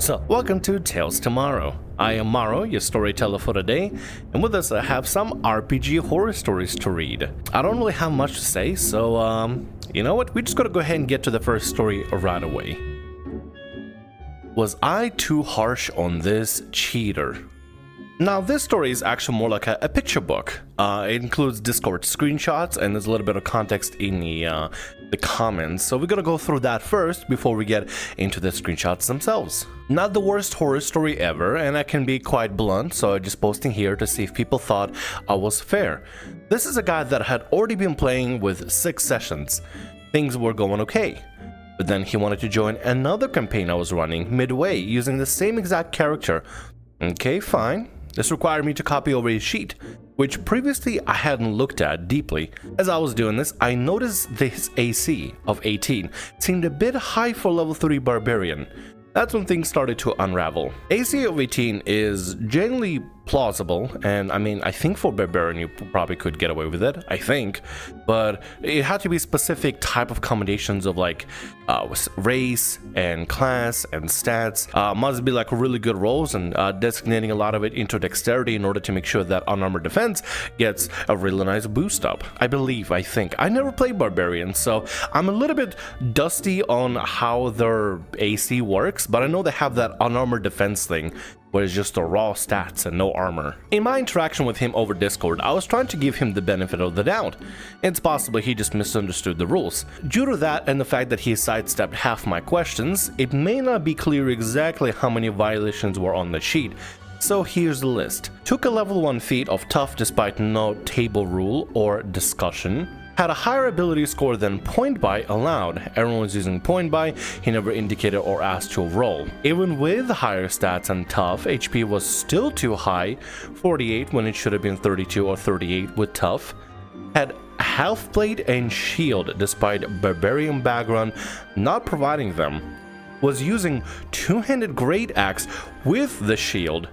So, welcome to Tales Tomorrow. I am Morrow, your storyteller for today, and with us I have some RPG horror stories to read. I don't really have much to say, so you know what? We just gotta go ahead and get to the first story right away. Was I too harsh on this cheater? Now, this story is actually more like a picture book. It includes Discord screenshots, and there's a little bit of context in the comments. So we're gonna go through that first before we get into the screenshots themselves. Not the worst horror story ever, and I can be quite blunt, so I'm just posting here to see if people thought I was fair. This is a guy that had already been playing with 6 sessions. Things were going okay. But then he wanted to join another campaign I was running midway using the same exact character. Okay, fine. This required me to copy over his sheet, which previously I hadn't looked at deeply. As I was doing this, I noticed his AC of 18 seemed a bit high for level 3 barbarian. That's when things started to unravel. AC of 18 is generally plausible, and I think for barbarian you probably could get away with it, I think, but it had to be specific type of combinations of like race and class and stats. Must be like really good rolls and designating a lot of it into dexterity in order to make sure that unarmored defense gets a really nice boost up. I think. I never played barbarian, so I'm a little bit dusty on how their AC works, but I know they have that unarmored defense thing, where it's just the raw stats and no armor. In my interaction with him over Discord, I was trying to give him the benefit of the doubt. It's possible he just misunderstood the rules. Due to that and the fact that he sidestepped half my questions, it may not be clear exactly how many violations were on the sheet. So here's the list. Took a level 1 feat of tough despite no table rule or discussion. Had a higher ability score than point buy allowed. Everyone was using point buy, he never indicated or asked to roll. Even with higher stats and tough, HP was still too high, 48 when it should have been 32 or 38 with tough. Had health plate and shield despite barbarian background not providing them. Was using two-handed great axe with the shield.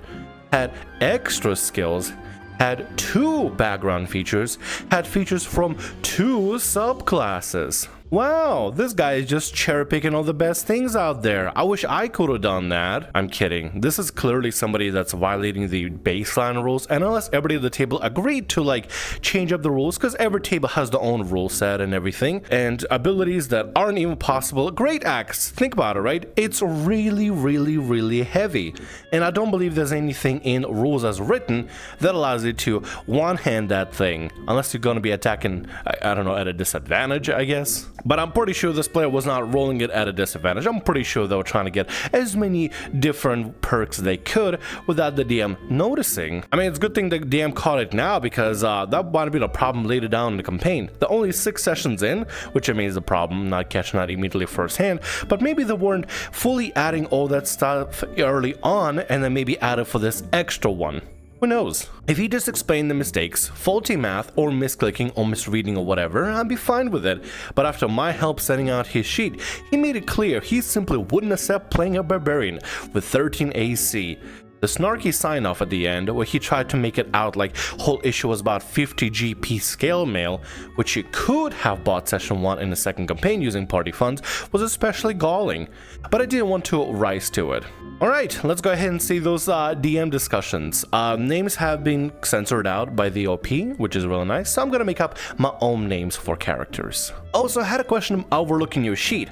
Had extra skills. Had 2 background features, had features from 2 subclasses. Wow, this guy is just cherry-picking all the best things out there. I wish I could have done that. I'm kidding. This is clearly somebody that's violating the baseline rules, and unless everybody at the table agreed to like change up the rules, because every table has their own rule set and everything, and abilities that aren't even possible. Great axe, think about it, right? It's really heavy, and I don't believe there's anything in rules as written that allows you to one-hand that thing, unless you're going to be attacking, I don't know, at a disadvantage, I guess. But I'm pretty sure this player was not rolling it at a disadvantage. I'm pretty sure they were trying to get as many different perks they could without the DM noticing. I mean, it's a good thing the DM caught it now, because that might have been a problem later down in the campaign. They're only 6 sessions in, which I mean is a problem, not catching that immediately firsthand, but maybe they weren't fully adding all that stuff early on and then maybe added for this extra one. Who knows? If he just explained the mistakes, faulty math or misclicking or misreading or whatever, I'd be fine with it. But after my help setting out his sheet, he made it clear he simply wouldn't accept playing a barbarian with 13 AC. The snarky sign-off at the end, where he tried to make it out like whole issue was about 50 GP scale mail, which he could have bought session 1 in the second campaign using party funds, was especially galling, but I didn't want to rise to it. Alright, let's go ahead and see those DM discussions. Names have been censored out by the OP, which is really nice, so I'm gonna make up my own names for characters. Also, I had a question overlooking your sheet.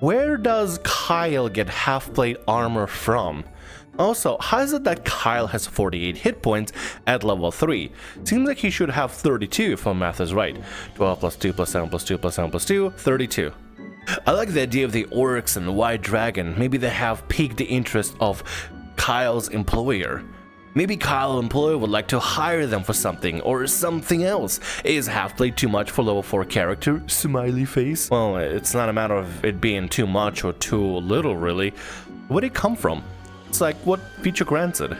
Where does Kyle get half-plate armor from? Also, how is it that Kyle has 48 hit points at level 3? Seems like he should have 32 if my math is right. 12 plus 2 plus 7 plus 2 plus 7 plus 2, 32. I like the idea of the orcs and the white dragon. Maybe they have piqued the interest of Kyle's employer. Maybe Kyle's employer would like to hire them for something or something else. Is half-plate too much for level 4 character? Smiley face. Well, it's not a matter of it being too much or too little, really. Where'd it come from? It's like, what feature grants it?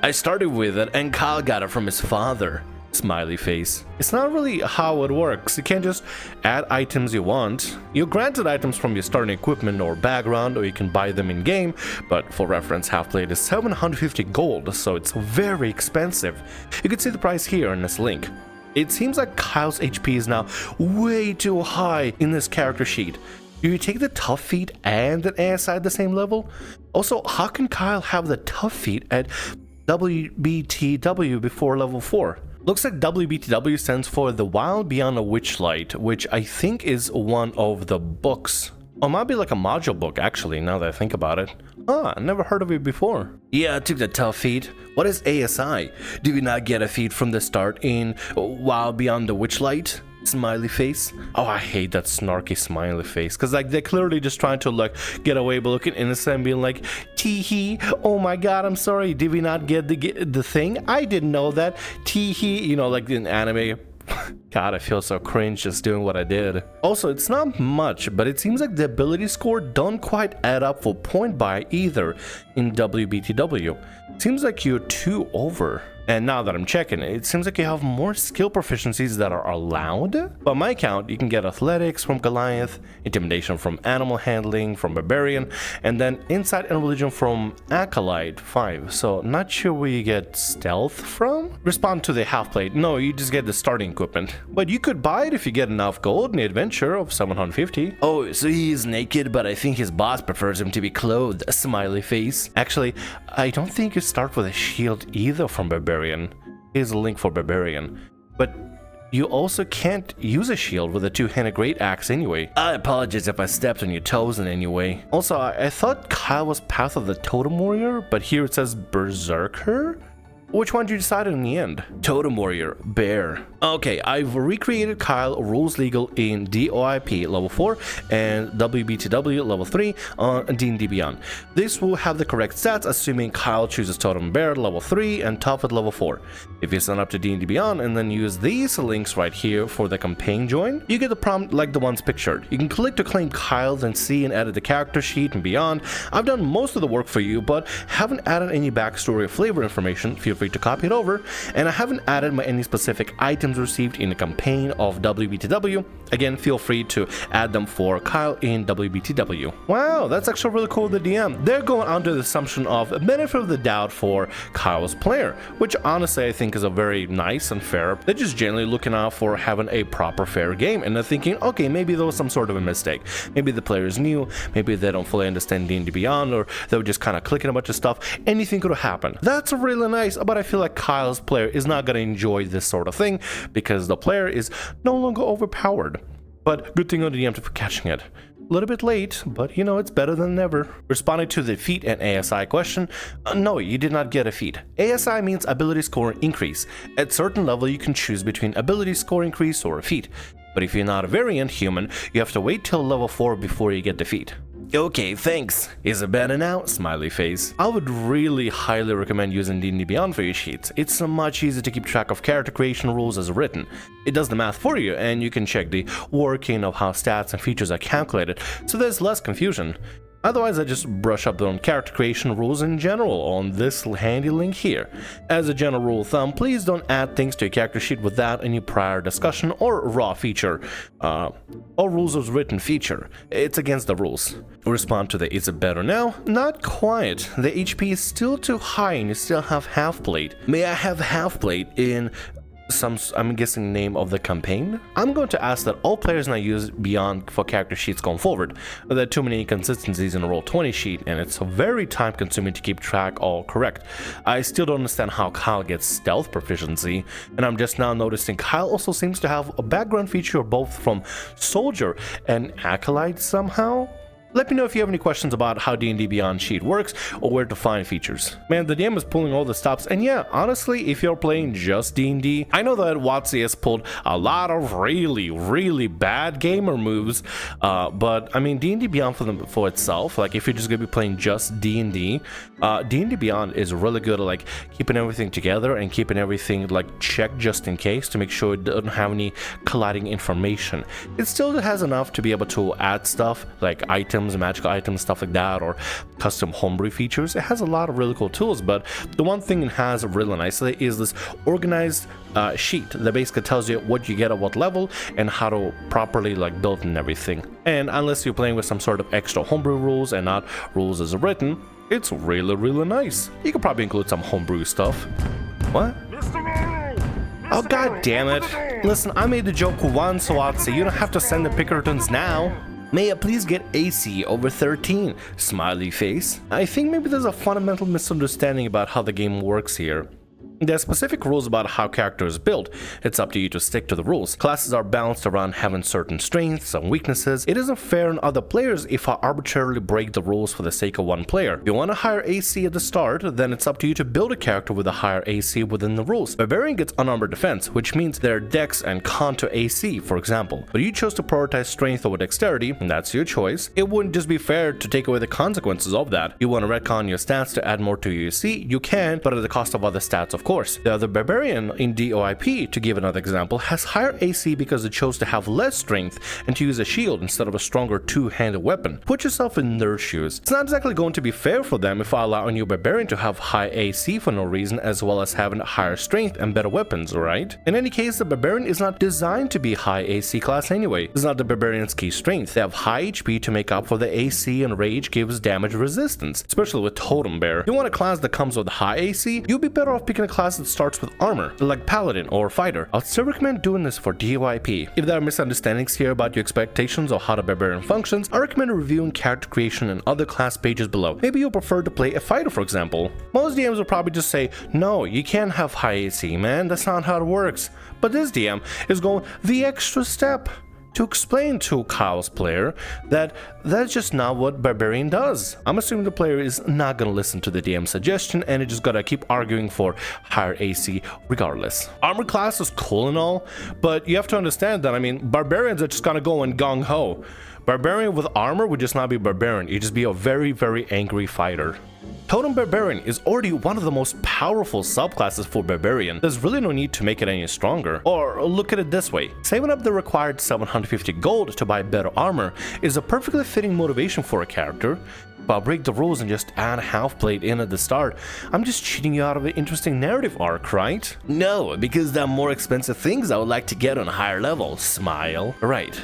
I started with it and Kyle got it from his father. Smiley face. It's not really how it works. You can't just add items you want. You're granted items from your starting equipment or background, or you can buy them in game, but for reference, half-plate is 750 gold, so it's very expensive. You can see the price here in this link. It seems like Kyle's HP is now way too high in this character sheet. Do you take the tough feat and an ASI at the same level? Also, how can Kyle have the tough feat at WBTW before level 4? Looks like WBTW stands for The Wild Beyond a Witchlight, which I think is one of the books. Or it might be like a module book, actually, now that I think about it. Ah, never heard of it before. Yeah, I took the tough feat. What is ASI? Do you not get a feat from the start in Wild Beyond the Witchlight? Smiley face. Oh, I hate that snarky smiley face, because like they're clearly just trying to like get away but looking innocent and being like, tee-hee, oh my god, I'm sorry, did we not get the thing? I didn't know that. Tee-hee, you know, like in anime. God, I feel so cringe just doing what I did. Also, it's not much, but it seems like the ability score don't quite add up for point buy either in WBTW. Seems like you're 2 over. And now that I'm checking, it seems like you have more skill proficiencies that are allowed. By my count, you can get athletics from Goliath, intimidation from animal handling from Barbarian, and then insight and religion from Acolyte 5. So not sure where you get stealth from. Respond to the half plate. No, you just get the starting equipment. But you could buy it if you get enough gold in the adventure of 750. Oh, so he is naked, but I think his boss prefers him to be clothed. A smiley face. Actually, I don't think you start with a shield either from Barbarian. Here's a link for Barbarian. But you also can't use a shield with a two-handed great axe anyway. I apologize if I stepped on your toes in any way. Also, I thought Kyle was Path of the Totem Warrior, but here it says Berserker? Which one did you decide in the end? Totem Warrior, Bear. Okay, I've recreated Kyle Rules Legal in DOIP level 4 and WBTW level 3 on D&D Beyond. This will have the correct stats assuming Kyle chooses Totem Bear level 3 and Tough at level 4. If you sign up to D&D Beyond and then use these links right here for the campaign join, you get the prompt like the ones pictured. You can click to claim Kyle, then see and edit the character sheet and beyond. I've done most of the work for you, but haven't added any backstory or flavor information. Feel free to copy it over, and I haven't added any specific items received in the campaign of WBTW. Again, feel free to add them for Kyle in WBTW. Wow, that's actually really cool. The DM, they're going under the assumption of benefit of the doubt for Kyle's player, which honestly I think is a very nice and fair. They're just generally looking out for having a proper fair game, and they're thinking, okay, maybe there was some sort of a mistake. Maybe the player is new, maybe they don't fully understand D&D Beyond, or they were just kind of clicking a bunch of stuff. Anything could have happened. That's really nice, but I feel like Kyle's player is not going to enjoy this sort of thing because the player is no longer overpowered. But good thing on the DM for catching it. A little bit late, but you know, it's better than never. Responding to the feat and ASI question, no, you did not get a feat. ASI means ability score increase. At certain level, you can choose between ability score increase or a feat. But if you're not a variant human, you have to wait till level 4 before you get the feat. Okay, thanks. Is it better now? Smiley face. I would really highly recommend using D&D Beyond for your sheets. It's much easier to keep track of character creation rules as written. It does the math for you, and you can check the working of how stats and features are calculated, so there's less confusion. Otherwise, I just brush up on character creation rules in general on this handy link here. As a general rule of thumb, please don't add things to your character sheet without any prior discussion or raw feature, or rules as written feature. It's against the rules. Respond to the is it better now? Not quite. The HP is still too high and you still have half plate. May I have half plate in I'm guessing name of the campaign? I'm going to ask that all players not use Beyond for character sheets going forward. There are too many inconsistencies in a Roll20 sheet, and it's very time consuming to keep track all correct. I still don't understand how Kyle gets stealth proficiency, and I'm just now noticing Kyle also seems to have a background feature both from Soldier and Acolyte somehow. Let me know if you have any questions about how D&D Beyond sheet works or where to find features. Man, the DM is pulling all the stops, and yeah, honestly, if you're playing just D&D, I know that WotC has pulled a lot of really bad gamer moves, but I mean, D&D Beyond for itself, like if you're just gonna be playing just D&D, D&D Beyond is really good at like keeping everything together and keeping everything like checked just in case to make sure it doesn't have any colliding information. It still has enough to be able to add stuff like items, magical items, stuff like that, or custom homebrew features. It has a lot of really cool tools, but the one thing it has really nicely is this organized sheet that basically tells you what you get at what level and how to properly like build and everything. And unless you're playing with some sort of extra homebrew rules and not rules as written, it's really nice. You could probably include some homebrew stuff. What? Oh god damn it. Listen, I made the joke once, WotC. You don't have to send the Pickertons now. May I please get AC over 13? Smiley face. I think maybe there's a fundamental misunderstanding about how the game works here. There are specific rules about how character is built. It's up to you to stick to the rules. Classes are balanced around having certain strengths and weaknesses. It isn't fair on other players if I arbitrarily break the rules for the sake of one player. If you want a higher AC at the start, then it's up to you to build a character with a higher AC within the rules. Barbarian gets unarmored defense, which means their dex and con to AC, for example. But you chose to prioritize strength over dexterity, and that's your choice. It wouldn't just be fair to take away the consequences of that. You want to retcon your stats to add more to your AC, you can, but at the cost of other stats, of course. The other barbarian in DOIP, to give another example, has higher AC because it chose to have less strength and to use a shield instead of a stronger two-handed weapon. Put yourself in their shoes. It's not exactly going to be fair for them if I allow a new barbarian to have high AC for no reason, as well as having higher strength and better weapons, right? In any case, the barbarian is not designed to be high AC class anyway. It's not the barbarian's key strength. They have high HP to make up for the AC, and rage gives damage resistance, especially with totem bear. If you want a class that comes with high AC, you'll be better off picking a class that starts with armor, like paladin or fighter. I'll still recommend doing this for DOIP. If there are misunderstandings here about your expectations of how the barbarian functions, I recommend reviewing character creation and other class pages below. Maybe you'll prefer to play a fighter, for example. Most DMs will probably just say, no, you can't have high AC, man, that's not how it works. But this DM is going the extra step to explain to Kyle's player that that's just not what Barbarian does. I'm assuming the player is not gonna listen to the DM suggestion and it just gotta keep arguing for higher AC regardless. Armor class is cool and all, but you have to understand that, I mean, Barbarians are just gonna go in gung-ho. Barbarian with armor would just not be Barbarian, you'd just be a very, very angry fighter. Totem Barbarian is already one of the most powerful subclasses for Barbarian. There's really no need to make it any stronger. Or look at it this way, saving up the required 750 gold to buy better armor is a perfectly fitting motivation for a character. If I break the rules and just add a half plate in at the start, I'm just cheating you out of an interesting narrative arc, right? No, because there are more expensive things I would like to get on a higher level. Smile. Right.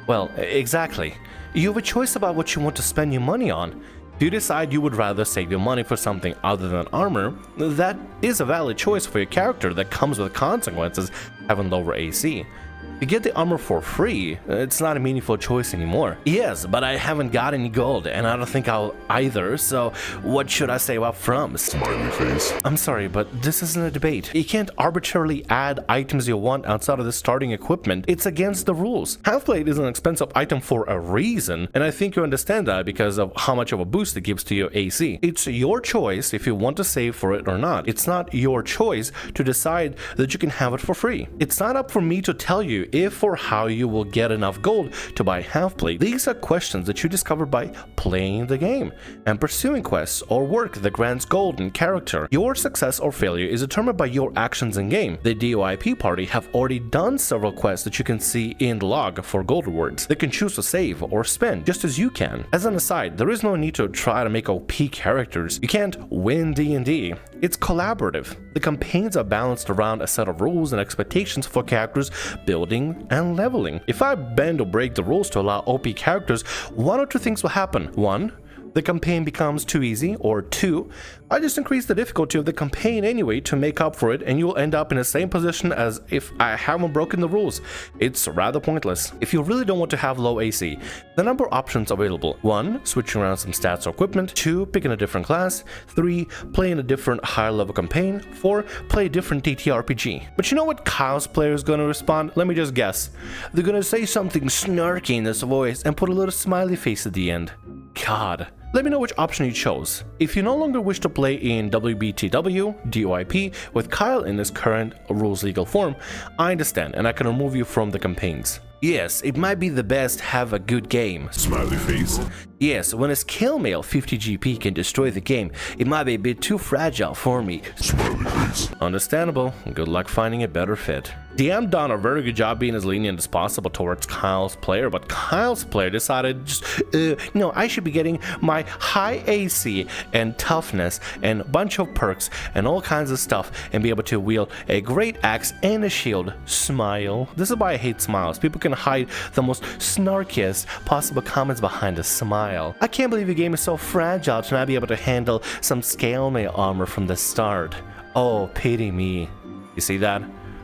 Well, exactly. You have a choice about what you want to spend your money on. If you decide you would rather save your money for something other than armor, that is a valid choice for your character that comes with consequences having lower AC. You get the armor for free, it's not a meaningful choice anymore. Yes, but I haven't got any gold, and I don't think I'll either, so what should I save up from? Smiley face. I'm sorry, but this isn't a debate. You can't arbitrarily add items you want outside of the starting equipment. It's against the rules. Half-plate is an expensive item for a reason, and I think you understand that because of how much of a boost it gives to your AC. It's your choice if you want to save for it or not. It's not your choice to decide that you can have it for free. It's not up for me to tell you if or how you will get enough gold to buy half-plate. These are questions that you discover by playing the game and pursuing quests or work that grants gold and character. Your success or failure is determined by your actions in game. The DOIP party have already done several quests that you can see in the log for gold rewards. They can choose to save or spend just as you can. As an aside, there is no need to try to make OP characters. You can't win D&D. It's collaborative. The campaigns are balanced around a set of rules and expectations for characters building and leveling. If I bend or break the rules to allow OP characters, one or two things will happen. One, the campaign becomes too easy, or two, I just increase the difficulty of the campaign anyway to make up for it, and you'll end up in the same position as if I haven't broken the rules. It's rather pointless. If you really don't want to have low AC, the number of options available: 1, switching around some stats or equipment; 2, picking a different class; 3, playing a different higher level campaign; 4, play a different TTRPG. But you know what Kyle's player is gonna respond? Let me just guess. They're gonna say something snarky in this voice and put a little smiley face at the end. God. Let me know which option you chose. If you no longer wish to play in WBTW, DOIP, with Kyle in his current rules legal form, I understand and I can remove you from the campaigns. Yes, it might be the best have a good game. Smiley face. Yes, when a scale mail 50 GP can destroy the game, it might be a bit too fragile for me. Smiley face. Understandable. Good luck finding a better fit. DM done a very good job being as lenient as possible towards Kyle's player, but Kyle's player decided I should be getting my high AC and toughness and a bunch of perks and all kinds of stuff and be able to wield a great axe and a shield. Smile. This is why I hate smiles. People can hide the most snarkiest possible comments behind a smile. I can't believe your game is so fragile to not be able to handle some scale mail armor from the start. Oh, pity me. You see that?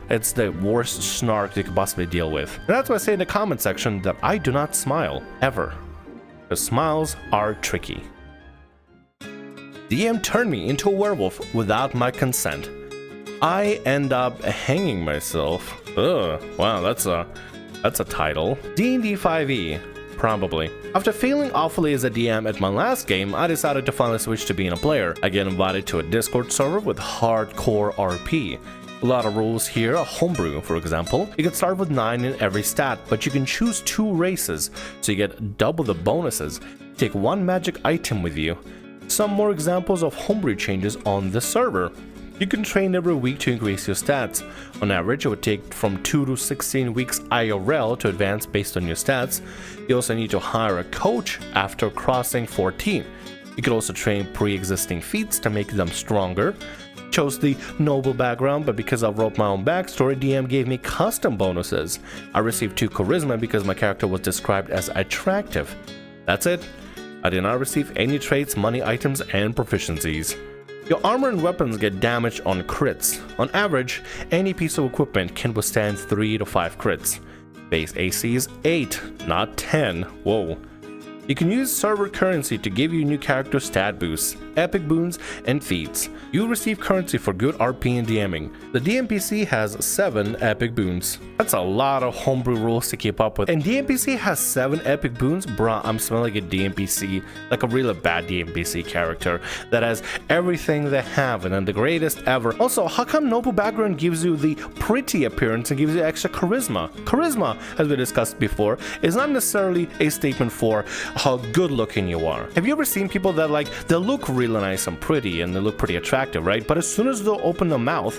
it's the worst snark you could possibly deal with. And that's why I say in the comment section that I do not smile, ever. Because smiles are tricky. DM turned me into a werewolf without my consent. I end up hanging myself. Ugh, wow, that's a title. D&D 5e, probably. After failing awfully as a DM at my last game, I decided to finally switch to being a player. I get invited to a Discord server with hardcore RP. A lot of rules here, a homebrew for example. You can start with 9 in every stat, but you can choose 2 races, so you get double the bonuses. Take 1 magic item with you. Some more examples of homebrew changes on the server. You can train every week to increase your stats. On average, it would take from 2 to 16 weeks IRL to advance based on your stats. You also need to hire a coach after crossing 14. You can also train pre-existing feats to make them stronger. Chose the noble background, but because I wrote my own backstory, DM gave me custom bonuses. I received 2 charisma because my character was described as attractive. That's it. I did not receive any traits, money items, and proficiencies. Your armor and weapons get damaged on crits. On average, any piece of equipment can withstand 3 to 5 crits. Base AC is 8, not 10. Whoa. You can use server currency to give you new character stat boosts, epic boons, and feats. You receive currency for good RP and DMing. The DMPC has 7 epic boons. That's a lot of homebrew rules to keep up with. And DMPC has 7 epic boons? Bruh, I'm smelling a DMPC, like a really bad DMPC character that has everything they have and then the greatest ever. Also, how come noble background gives you the pretty appearance and gives you extra charisma? Charisma, as we discussed before, is not necessarily a statement for how good looking you are. Have you ever seen people that they look really nice and pretty and they look pretty attractive, right? But as soon as they'll open their mouth,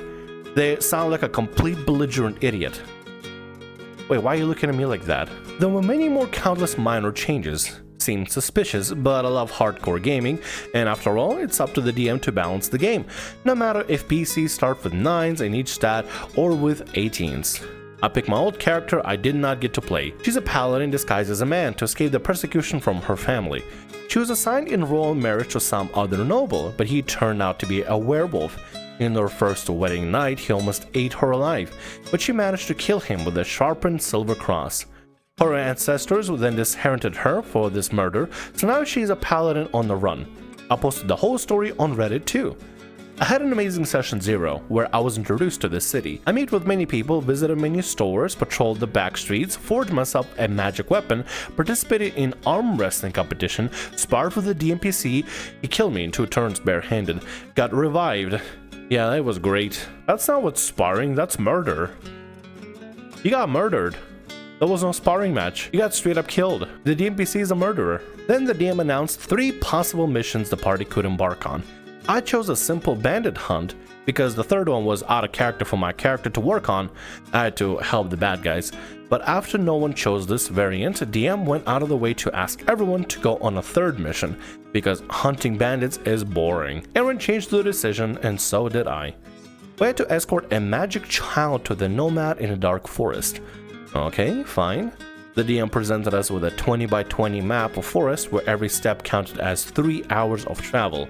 they sound like a complete belligerent idiot. Wait, why are you looking at me like that? There were many more countless minor changes. Seemed suspicious, but I love hardcore gaming, and after all, it's up to the DM to balance the game, no matter if PCs start with 9s in each stat or with 18s. I picked my old character I did not get to play. She's a paladin disguised as a man to escape the persecution from her family. She was assigned in royal marriage to some other noble, but he turned out to be a werewolf. In their first wedding night, he almost ate her alive, but she managed to kill him with a sharpened silver cross. Her ancestors then disinherited her for this murder, so now she's a paladin on the run. I posted the whole story on Reddit too. I had an amazing session 0, where I was introduced to this city. I met with many people, visited many stores, patrolled the back streets, forged myself a magic weapon, participated in arm wrestling competition, sparred with the DMPC, he killed me in 2 turns barehanded, got revived. Yeah, that was great. That's not what's sparring, that's murder. You got murdered. There was no sparring match. You got straight up killed. The DMPC is a murderer. Then the DM announced 3 possible missions the party could embark on. I chose a simple bandit hunt because the third one was out of character for my character to work on. I had to help the bad guys. But after no one chose this variant, DM went out of the way to ask everyone to go on a 3rd mission because hunting bandits is boring. Everyone changed the decision and so did I. We had to escort a magic child to the nomad in a dark forest. Okay, fine. The DM presented us with a 20 by 20 map of forest where every step counted as 3 hours of travel.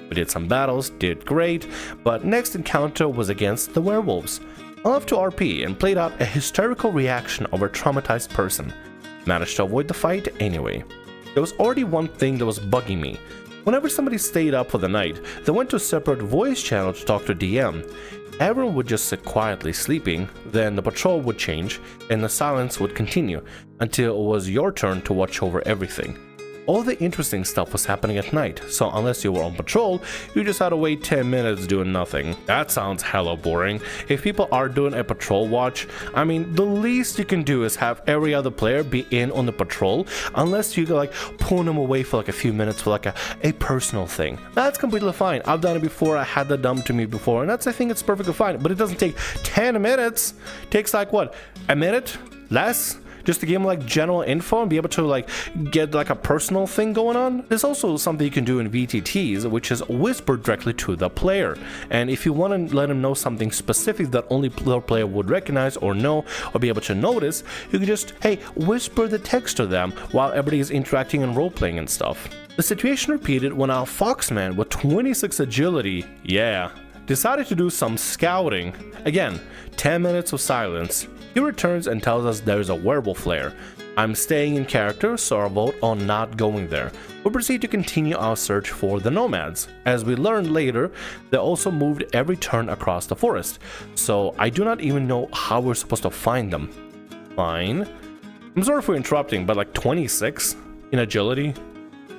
We did some battles, did great, but next encounter was against the werewolves. I love to RP and played out a hysterical reaction of a traumatized person. Managed to avoid the fight anyway. There was already one thing that was bugging me. Whenever somebody stayed up for the night, they went to a separate voice channel to talk to DM. Everyone would just sit quietly sleeping, then the patrol would change, and the silence would continue until it was your turn to watch over everything. All the interesting stuff was happening at night, so unless you were on patrol, you just had to wait 10 minutes doing nothing. That sounds hella boring. If people are doing a patrol watch, I mean, the least you can do is have every other player be in on the patrol, unless you pull them away for a few minutes for a personal thing. That's completely fine. I've done it before, I had that done to me before, and I think it's perfectly fine, but it doesn't take 10 minutes. It takes what, a minute? Less? Just to give them general info and be able to get a personal thing going on. There's also something you can do in VTTs, which is whisper directly to the player. And if you want to let them know something specific that only the player would recognize or know or be able to notice, you can just, hey, whisper the text to them while everybody is interacting and role-playing and stuff. The situation repeated when our Foxman with 26 agility, yeah, decided to do some scouting. Again, 10 minutes of silence. He returns and tells us there's a werewolf lair. I'm staying in character, so I vote on not going there. We proceed to continue our search for the nomads. As we learned later, they also moved every turn across the forest, so I do not even know how we're supposed to find them. Fine. I'm sorry for interrupting, but like 26 in agility?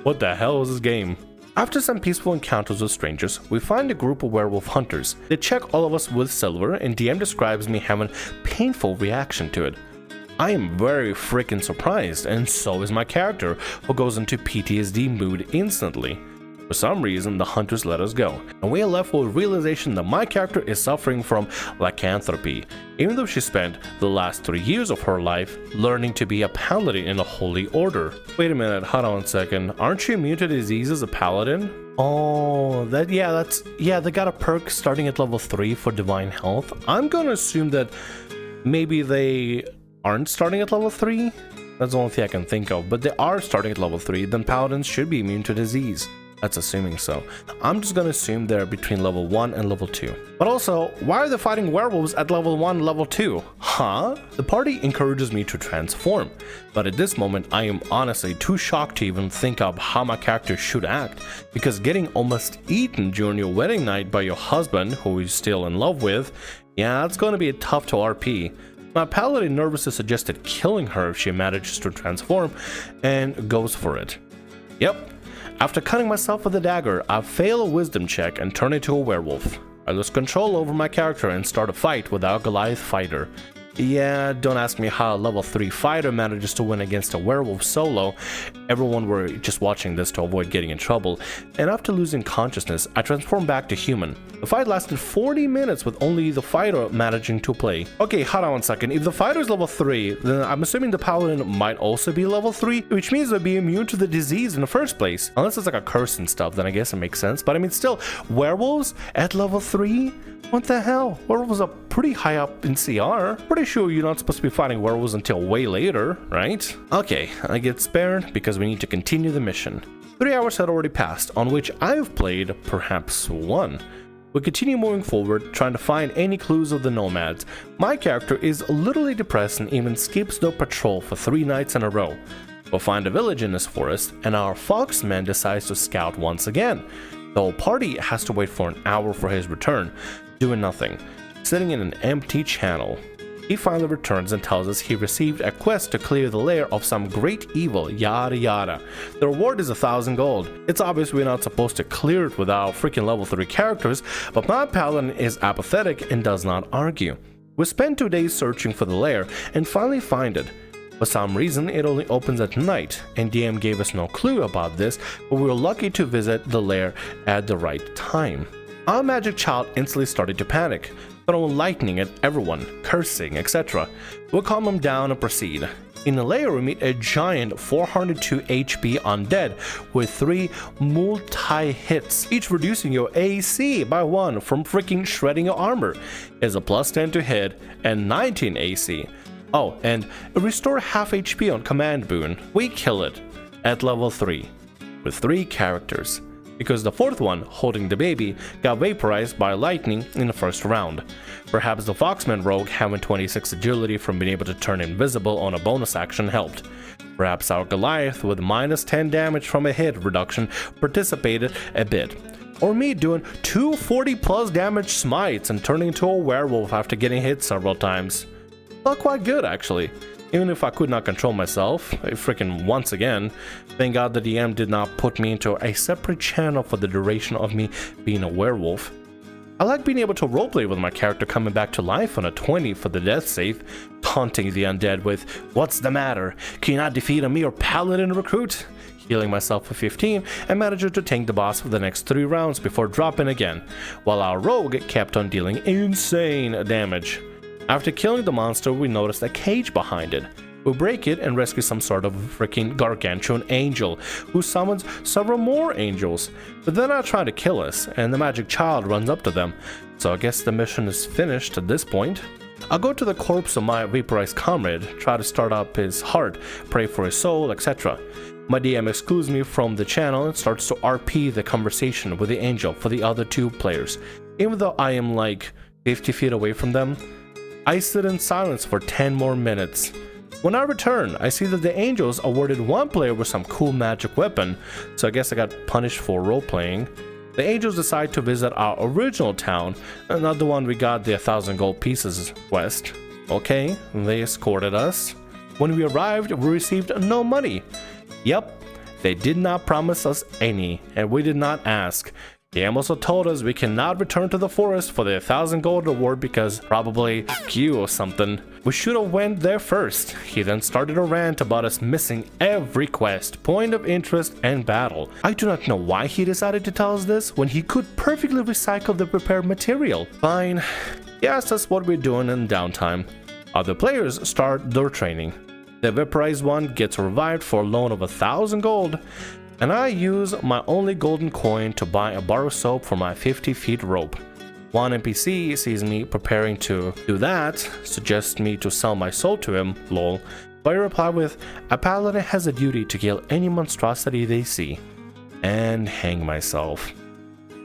What the hell is this game? After some peaceful encounters with strangers, we find a group of werewolf hunters. They check all of us with silver, and DM describes me having painful reaction to it. I am very freaking surprised, and so is my character, who goes into PTSD mood instantly. For some reason, the hunters let us go, and we are left with realization that my character is suffering from lycanthropy, even though she spent the last 3 years of her life learning to be a paladin in a holy order. Wait a minute, hold on a second. Aren't you immune to disease as a paladin? Oh, they got a perk starting at level 3 for divine health. I'm gonna assume that maybe they aren't starting at level 3? That's the only thing I can think of, but they are starting at level 3, then paladins should be immune to disease. That's assuming so. I'm just gonna assume they're between level 1 and level 2. But also, why are they fighting werewolves at level 1 and level 2? Huh? The party encourages me to transform, but at this moment I am honestly too shocked to even think of how my character should act, because getting almost eaten during your wedding night by your husband, who you're still in love with, yeah, it's gonna be tough to RP. My paladin nervously suggested killing her if she manages to transform, and goes for it. Yep. After cutting myself with a dagger, I fail a wisdom check and turn into a werewolf. I lose control over my character and start a fight with our Goliath fighter. Yeah, don't ask me how a level 3 fighter manages to win against a werewolf solo. Everyone were just watching this to avoid getting in trouble, and after losing consciousness, I transformed back to human. The fight lasted 40 minutes with only the fighter managing to play. Okay, hold on one second. If the fighter is level 3, then I'm assuming the paladin might also be level 3, which means they'd be immune to the disease in the first place. Unless it's like a curse and stuff, then I guess it makes sense. But I mean, still, werewolves at level 3? What the hell? Werewolves are pretty high up in CR. Pretty sure you're not supposed to be fighting werewolves until way later, right? Okay, I get spared because we need to continue the mission. 3 hours had already passed, on which I've played perhaps 1. We continue moving forward, trying to find any clues of the nomads. My character is literally depressed and even skips the patrol for 3 nights in a row. We'll find a village in this forest, and our foxman decides to scout once again. The whole party has to wait for an hour for his return, doing nothing, sitting in an empty channel. He finally returns and tells us he received a quest to clear the lair of some great evil, yada yada. The reward is 1,000 gold. It's obvious we're not supposed to clear it with our freaking level 3 characters, but my paladin is apathetic and does not argue. We spend 2 days searching for the lair and finally find it. For some reason, it only opens at night, and DM gave us no clue about this, but we were lucky to visit the lair at the right time. Our magic child instantly started to panic, throwing lightning at everyone, cursing, etc. We'll calm him down and proceed. In the lair, we meet a giant 402 HP undead with 3 multi-hits, each reducing your AC by 1 from freaking shredding your armor. Is a plus 10 to hit and 19 AC. Oh, and restore half HP on command boon. We kill it at level 3 with 3 characters, because the 4th one, holding the baby, got vaporized by lightning in the first round. Perhaps the Foxman rogue having 26 agility from being able to turn invisible on a bonus action helped. Perhaps our Goliath with minus 10 damage from a hit reduction participated a bit. Or me doing 240 plus damage smites and turning into a werewolf after getting hit several times. Felt quite good actually. Even if I could not control myself, freaking once again, thank God the DM did not put me into a separate channel for the duration of me being a werewolf. I like being able to roleplay with my character coming back to life on a 20 for the death save, taunting the undead with, "What's the matter? Can you not defeat a mere paladin recruit?" Healing myself for 15 and managed to tank the boss for the next 3 rounds before dropping again, while our rogue kept on dealing insane damage. After killing the monster, we noticed a cage behind it. We break it and rescue some sort of freaking gargantuan angel, who summons several more angels, but they're not trying to kill us, and the magic child runs up to them, so I guess the mission is finished at this point. I'll go to the corpse of my vaporized comrade, try to start up his heart, pray for his soul, etc. My DM excludes me from the channel and starts to RP the conversation with the angel for the other 2 players. Even though I am like 50 feet away from them, I sit in silence for 10 more minutes. When I return, I see that the angels awarded one player with some cool magic weapon, so I guess I got punished for role-playing. The angels decide to visit our original town, and not the one we got the 1,000 gold pieces quest. Okay, they escorted us. When we arrived, we received no money. Yep, they did not promise us any, and we did not ask. The game also told us we cannot return to the forest for the 1,000 gold reward because probably Q or something. We should have went there first. He then started a rant about us missing every quest, point of interest, and battle. I do not know why he decided to tell us this when he could perfectly recycle the prepared material. Fine. He asked us what we're doing in downtime. Other players start their training. The vaporized one gets revived for a loan of 1,000 gold. And I use my only golden coin to buy a bar of soap for my 50 feet rope. One NPC sees me preparing to do that, suggests me to sell my soul to him, lol. But I reply with, a paladin has a duty to kill any monstrosity they see. And hang myself.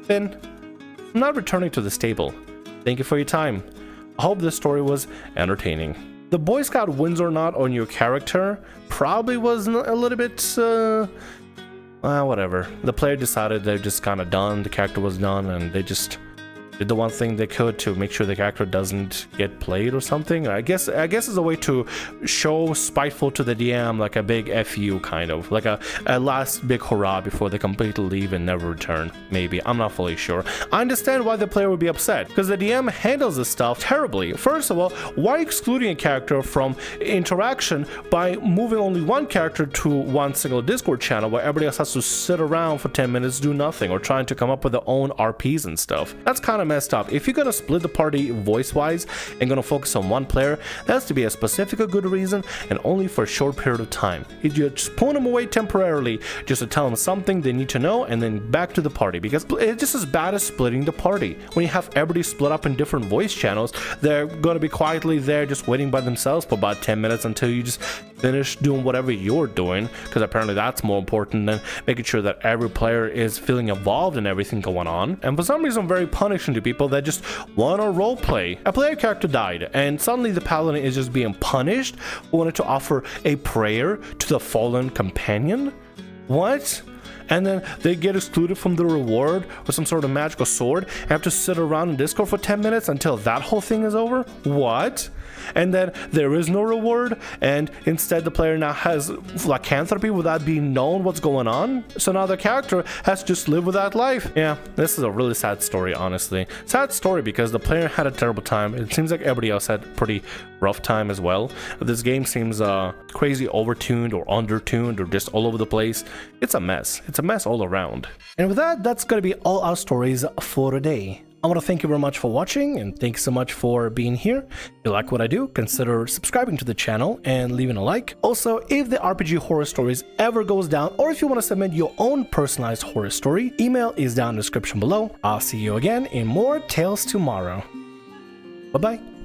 Then, I'm not returning to the stable. Thank you for your time. I hope this story was entertaining. The Boy Scout Windsor knot on your character probably was a little bit, whatever. The player decided they're just kind of done, the character was done, and they just did the one thing they could to make sure the character doesn't get played or something. I guess it's a way to show spiteful to the DM, like a big FU kind of, like a last big hurrah before they completely leave and never return. Maybe, I'm not fully sure. I understand why the player would be upset, because the DM handles this stuff terribly. First of all, why excluding a character from interaction by moving only one character to one single Discord channel where everybody else has to sit around for 10 minutes, do nothing, or trying to come up with their own RPs and stuff? That's kind of messed up. If you're gonna split the party voice-wise and gonna focus on one player, that has to be a specific good reason and only for a short period of time. You just pull them away temporarily just to tell them something they need to know and then back to the party, because it's just as bad as splitting the party. When you have everybody split up in different voice channels, they're gonna be quietly there just waiting by themselves for about 10 minutes until you just finish doing whatever you're doing, because apparently that's more important than making sure that every player is feeling involved in everything going on. And for some reason, I'm very punishing to people that just want to roleplay. A player character died, and suddenly the paladin is just being punished for wanting to offer a prayer to the fallen companion? What? And then they get excluded from the reward with some sort of magical sword and have to sit around in Discord for 10 minutes until that whole thing is over? What? And then there is no reward, and instead the player now has lycanthropy without being known what's going on? So now the character has to just live with that life. Yeah, this is a really sad story, honestly. Sad story because the player had a terrible time. It seems like everybody else had a pretty rough time as well. This game seems crazy overtuned or undertuned or just all over the place. It's a mess. It's a mess all around. And with that, that's gonna be all our stories for today. I want to thank you very much for watching, and thanks so much for being here. If you like what I do, consider subscribing to the channel and leaving a like. Also, if the RPG Horror Stories ever goes down, or if you want to submit your own personalized horror story, email is down in the description below. I'll see you again in more Tales Tomorrow. Bye-bye.